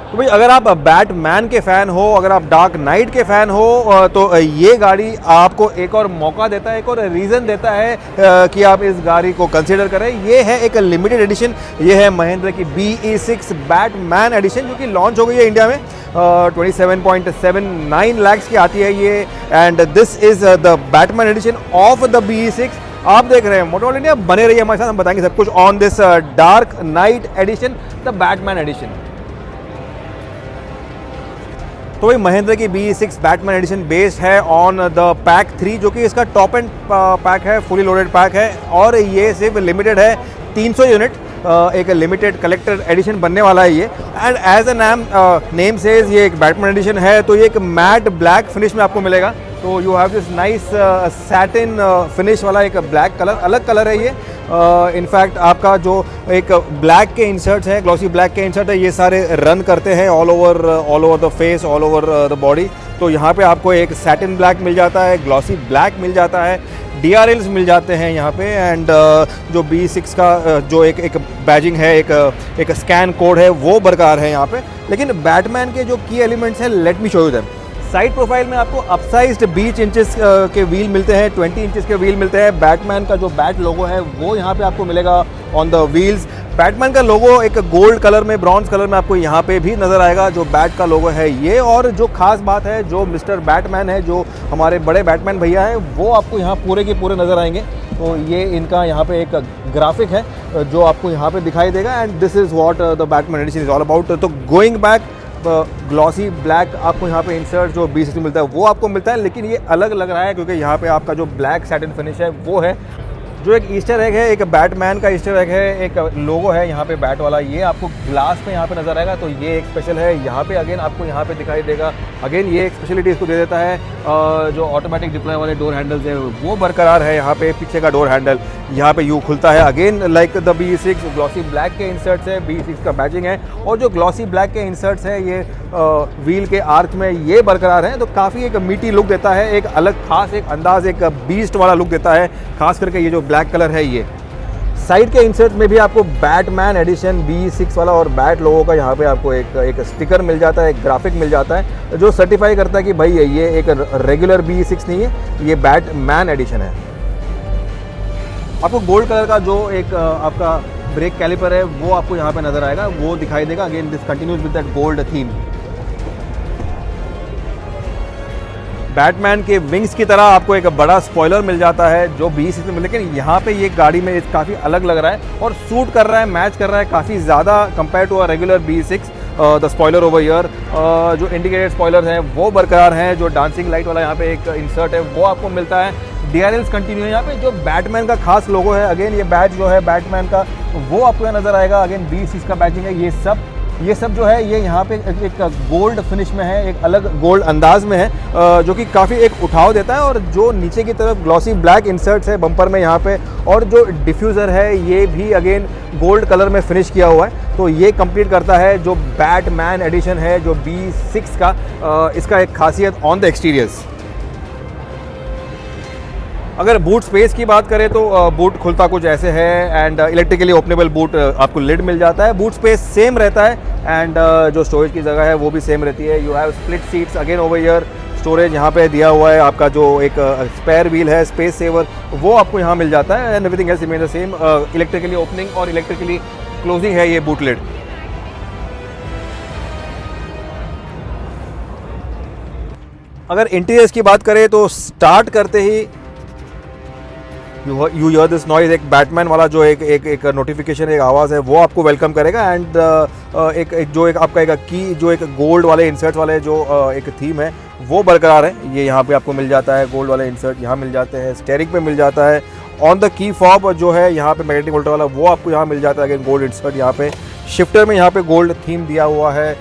तो भाई अगर आप बैटमैन के फ़ैन हो, अगर आप डार्क नाइट के फ़ैन हो, तो ये गाड़ी आपको एक और मौका देता है, एक और रीज़न देता है कि आप इस गाड़ी को कंसीडर करें। ये है एक लिमिटेड एडिशन, ये है महिंद्रा की BE6 बैटमैन एडिशन, जो कि लॉन्च हो गई है इंडिया में। 27.79 लाख की आती है ये, and this is the Batman edition of the BE6। आप देख रहे हैं मोटोवर्ल्ड इंडिया, बने रहिए हमारे साथ, हम बताएंगे सब कुछ on this dark night edition, the Batman edition. तो भाई महिंद्रा की BE6 बैटमैन एडिशन बेस्ड है ऑन द पैक 3, जो कि इसका टॉप एंड पैक है, फुली लोडेड पैक है, और ये सिर्फ लिमिटेड है 300 यूनिट, एक लिमिटेड कलेक्टर एडिशन बनने वाला है ये। And as a name says ये एक बैटमैन एडिशन है, तो ये एक मैट ब्लैक फिनिश में आपको मिलेगा। तो you have this nice satin finish वाला एक ब्लैक कलर, अलग कलर है ये। इनफैक्ट आपका जो एक ब्लैक के इंसर्ट्स हैं, ग्लॉसी ब्लैक के इंसर्ट है, ये सारे रन करते हैं all over the face, all over the body. तो यहाँ पे आपको एक सैटिन ब्लैक मिल जाता है, ग्लॉसी ब्लैक मिल जाता है, DRLs मिल जाते हैं यहाँ पे, एंड जो BE6 का जो एक बैजिंग है, एक स्कैन कोड है, वो बरकरार है यहाँ पे। लेकिन बैटमैन के जो की एलिमेंट्स हैं, let me show you them. Side profile में आपको अपसाइज्ड 20 इंचेस के व्हील मिलते हैं, 20 इंचेस के व्हील मिलते हैं। बैटमैन का जो बैट लोगो है वो यहाँ पे आपको मिलेगा ऑन द व्हील्स। बैटमैन का लोगो एक गोल्ड कलर में, ब्रॉन्ज कलर में आपको यहाँ पे भी नज़र आएगा, जो बैट का लोगो है ये। और जो खास बात है, जो मिस्टर बैटमैन है, जो हमारे बड़े बैटमैन भैया हैं, वो आपको यहाँ पूरे के पूरे नज़र आएंगे। तो ये इनका यहाँ पे एक ग्राफिक है जो आपको यहाँ पे दिखाई देगा, and this is what the Batman edition is all about. तो गोइंग बैक, ग्लॉसी ब्लैक आपको यहाँ पे इंसर्ट जो BE6 में मिलता है वो आपको मिलता है, लेकिन ये अलग लग रहा है क्योंकि यहाँ पे आपका जो ब्लैक सैटिन फिनिश है वो है। जो एक ईस्टर एग है, एक बैटमैन का ईस्टर एग है, एक लोगो है यहाँ पे बैट वाला, ये आपको ग्लास में यहाँ पे नज़र आएगा। तो ये एक स्पेशल है यहाँ पे, अगेन आपको यहाँ पे दिखाई देगा। अगेन ये एक स्पेशलिटी इसको दे देता है, जो ऑटोमेटिक डिप्लॉय वाले डोर हैंडल्स है वो बरकरार है। यहाँ पे पीछे का डोर हैंडल यहाँ पे यूँ खुलता है, again like the BE6। Glossy black के इंसर्ट्स है, BE6 का बैजिंग है, और जो ग्लॉसी ब्लैक के इंसर्ट्स है ये व्हील के आर्च में ये बरकरार है। तो काफ़ी एक मीटी लुक देता है, एक अलग खास एक अंदाज, एक बीस्ट वाला लुक देता है, खास करके ये जो ब्लैक कलर है ये। साइड के इंसर्ट में भी आपको बैटमैन एडिशन BE6 वाला और बैट लोगों का यहाँ पे आपको एक स्टिकर मिल जाता है, एक ग्राफिक मिल जाता है, जो सर्टिफाई करता है कि भाई ये एक रेगुलर BE6 नहीं है, ये बैटमैन एडिशन है। आपको गोल्ड कलर का जो एक आपका ब्रेक कैलिपर है वो आपको यहाँ पे नज़र आएगा, वो दिखाई देगा। Again this continues with that gold theme. Batman के विंग्स की तरह आपको एक बड़ा स्पॉइलर मिल जाता है जो BE6 में, लेकिन यहाँ पे ये गाड़ी में काफ़ी अलग लग रहा है और सूट कर रहा है, मैच कर रहा है काफ़ी ज़्यादा compare to a regular BE6। The spoiler over year, जो इंडिकेटेड स्पॉयलर्स हैं वो बरकरार हैं, जो डांसिंग लाइट वाला यहाँ पे एक इंसर्ट है वो आपको मिलता है। DRLs कंटिन्यू है यहाँ पे। जो बैटमैन का खास लोगो है, अगेन ये बैच जो है बैटमैन का वो आपको यहाँ नज़र आएगा। अगेन BE6 का बैचिंग है, ये सब जो है ये यहाँ पे एक गोल्ड फिनिश में है, एक अलग गोल्ड अंदाज में है, जो कि काफ़ी एक उठाव देता है। और जो नीचे की तरफ ग्लॉसी ब्लैक इंसर्ट्स है बम्पर में यहाँ पे, और जो डिफ्यूज़र है ये भी अगेन गोल्ड कलर में फिनिश किया हुआ है। तो ये कंप्लीट करता है जो बैटमैन एडिशन है जो BE6 का, इसका एक खासियत ऑन द एक्सटीरियर्स। अगर बूट स्पेस की बात करें तो बूट खुलता कुछ ऐसे है, एंड इलेक्ट्रिकली ओपनेबल बूट आपको लिड मिल जाता है। बूट स्पेस सेम रहता है, एंड जो स्टोरेज की जगह है वो भी सेम रहती है। You have split seats again over here, storage यहाँ पे दिया हुआ है। आपका जो एक स्पेयर व्हील है, स्पेस सेवर, वो आपको यहाँ मिल जाता है, and everything else remain the same. Electrically opening और इलेक्ट्रिकली क्लोजिंग है ये बूट लिड। अगर इंटीरियर्स की बात करें तो स्टार्ट करते ही यू हियर दिस नॉइज, एक बैटमैन वाला जो एक नोटिफिकेशन, एक आवाज़ है वो आपको वेलकम करेगा। एंड एक आपका एक की जो एक गोल्ड वाले इंसर्ट वाले जो एक थीम है वो बरकरार है, ये यहाँ पे आपको मिल जाता है। गोल्ड वाले इंसर्ट यहाँ मिल जाते हैं, स्टेयरिंग पे मिल जाता है। ऑन द की फॉब जो है यहाँ पे मैग्नेटिक होल्डर वाला वो आपको यहाँ मिल जाता है, अगेन गोल्ड इंसर्ट यहाँ पे। शिफ्टर में यहाँ पे गोल्ड थीम दिया हुआ है।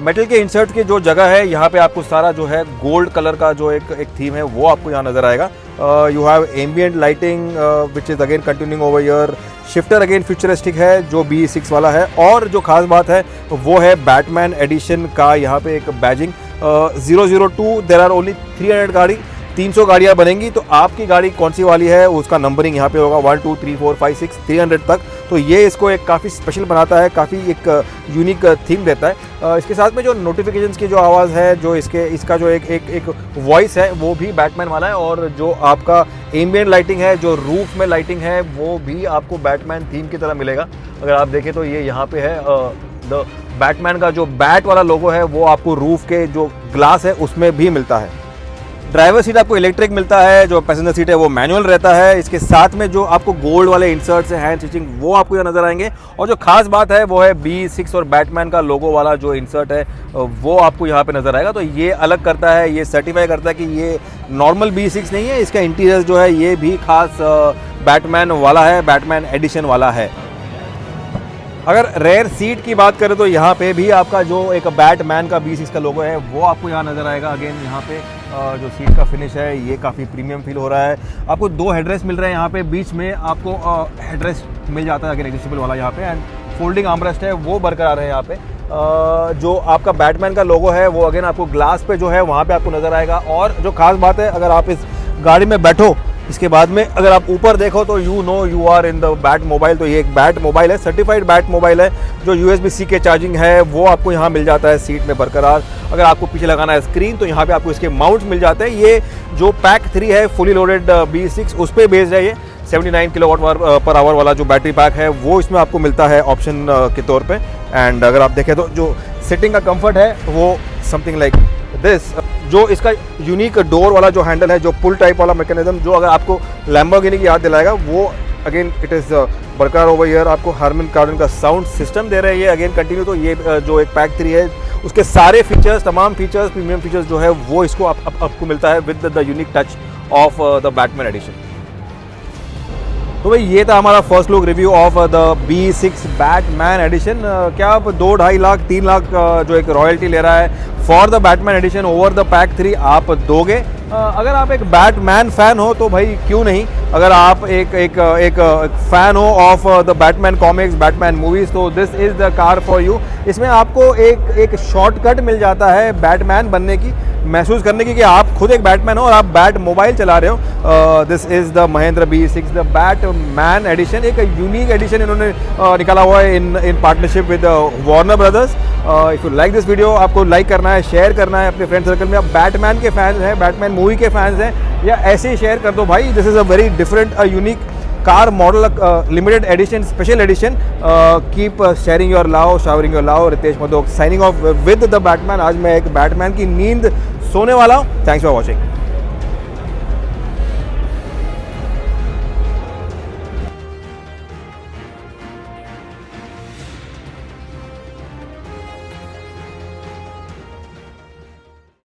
मेटल के इंसर्ट की जो जगह है यहाँ पे आपको सारा जो है गोल्ड कलर का जो एक थीम है वो आपको यहाँ नज़र आएगा। You have ambient lighting which is again continuing over year. Shifter again futuristic है जो BE6 वाला है। और जो खास बात है वो है बैटमैन एडिशन का यहाँ पे एक बैजिंग 002। देर आर ओनली 300 गाड़ी 300 गाड़ियाँ बनेंगी, तो आपकी गाड़ी कौन सी वाली है उसका नंबरिंग यहाँ पे होगा 1 2 3 4 5 6 300 तक। तो ये इसको एक काफ़ी स्पेशल बनाता है, काफ़ी एक यूनिक थीम देता है। इसके साथ में जो नोटिफिकेशंस की जो आवाज़ है, जो इसका जो एक वॉइस है वो भी बैटमैन वाला है, और जो आपका एम्बिएंट लाइटिंग है, जो रूफ में लाइटिंग है, वो भी आपको बैटमैन थीम की तरह मिलेगा। अगर आप देखें तो ये यहाँ पे है द बैटमैन का जो बैट वाला लोगो है वो आपको रूफ के जो ग्लास है उसमें भी मिलता है। ड्राइवर सीट आपको इलेक्ट्रिक मिलता है, जो पैसेंजर सीट है वो मैनुअल रहता है। इसके साथ में जो आपको गोल्ड वाले इंसर्ट्स हैं, हैंड स्टिचिंग, वो आपको यहाँ नजर आएंगे। और जो खास बात है वो है B6 और बैटमैन का लोगो वाला जो इंसर्ट है वो आपको यहाँ पे नजर आएगा। तो ये अलग करता है, ये सर्टिफाई करता है कि ये नॉर्मल B6 नहीं है, इसका इंटीरियर जो है ये भी खास बैटमैन वाला है, बैटमैन एडिशन वाला है। अगर रेयर सीट की बात करें तो यहाँ पे भी आपका जो एक बैटमैन का B6 का लोगो है वो आपको यहाँ नज़र आएगा। अगेन यहाँ पे जो सीट का फिनिश है ये काफ़ी प्रीमियम फील हो रहा है। आपको 2 हेडरेस्ट मिल रहे हैं यहाँ पे, बीच में आपको हेडरेस्ट मिल जाता है अगेन एडजस्टेबल वाला यहाँ पे, एंड फोल्डिंग आर्मरेस्ट है वो बरकरार है यहाँ पे। जो आपका बैटमैन का लोगो है वो अगेन आपको ग्लास पे जो है वहाँ पे आपको नज़र आएगा। और जो खास बात है, अगर आप इस गाड़ी में बैठो इसके बाद में अगर आप ऊपर देखो तो you know you are in the batmobile. तो ये एक बैट मोबाइल है, सर्टिफाइड बैट मोबाइल है। जो USB-C के चार्जिंग है वो आपको यहाँ मिल जाता है सीट में बरकरार। अगर आपको पीछे लगाना है स्क्रीन तो यहाँ पे आपको इसके माउंट मिल जाते हैं। ये जो पैक 3 है फुली लोडेड B6 उस पर बेस्ड है। ये 79 किलोवाट पर आवर वाला जो बैटरी पैक है वो इसमें आपको मिलता है ऑप्शन के तौर पे। एंड अगर आप देखें तो जो सिटिंग का कंफर्ट है वो समथिंग लाइक दिस। जो इसका यूनिक डोर वाला जो हैंडल है, जो पुल टाइप वाला मैकेनिज्म, जो अगर आपको लैम्बोर्गिनी की याद दिलाएगा, वो अगेन इट इज़ बरकरार ओवर हियर। आपको हार्मन कार्डन का साउंड सिस्टम दे रहे हैं ये अगेन कंटिन्यू। तो ये जो एक पैक 3 है उसके सारे फीचर्स, तमाम फीचर्स, प्रीमियम फीचर्स जो है वो इसको आपको मिलता है with the unique touch of the Batman edition. तो भाई ये था हमारा first look review of the B6 Batman edition. क्या आप 2-2.5 लाख 3 लाख जो एक रॉयल्टी ले रहा है for the Batman edition over the pack 3 आप दोगे? अगर आप एक बैटमैन फैन हो तो भाई क्यों नहीं। अगर आप एक फैन हो of the Batman comics, Batman movies, तो this is the car for you. इसमें आपको एक शॉर्टकट मिल जाता है बैटमैन बनने की, महसूस करने की कि आप खुद एक बैटमैन हो और आप बैट मोबाइल चला रहे हो। This is the Mahindra B6 the Batman edition. एक यूनिक एडिशन इन्होंने निकाला हुआ है in partnership with Warner Brothers. If you like this video, आपको लाइक करना है, शेयर करना है अपने फ्रेंड सर्कल में। आप बैटमैन के फैंस हैं, बैटमैन मूवी के फैंस हैं, या ऐसे ही शेयर कर दो भाई। This is a very different unique car model, limited edition, special edition. Keep sharing your love, showering your love. Ritesh Madhok signing off with the Batman. आज मैं एक बैटमैन की नींद सोने वाला हूँ। Thanks for watching.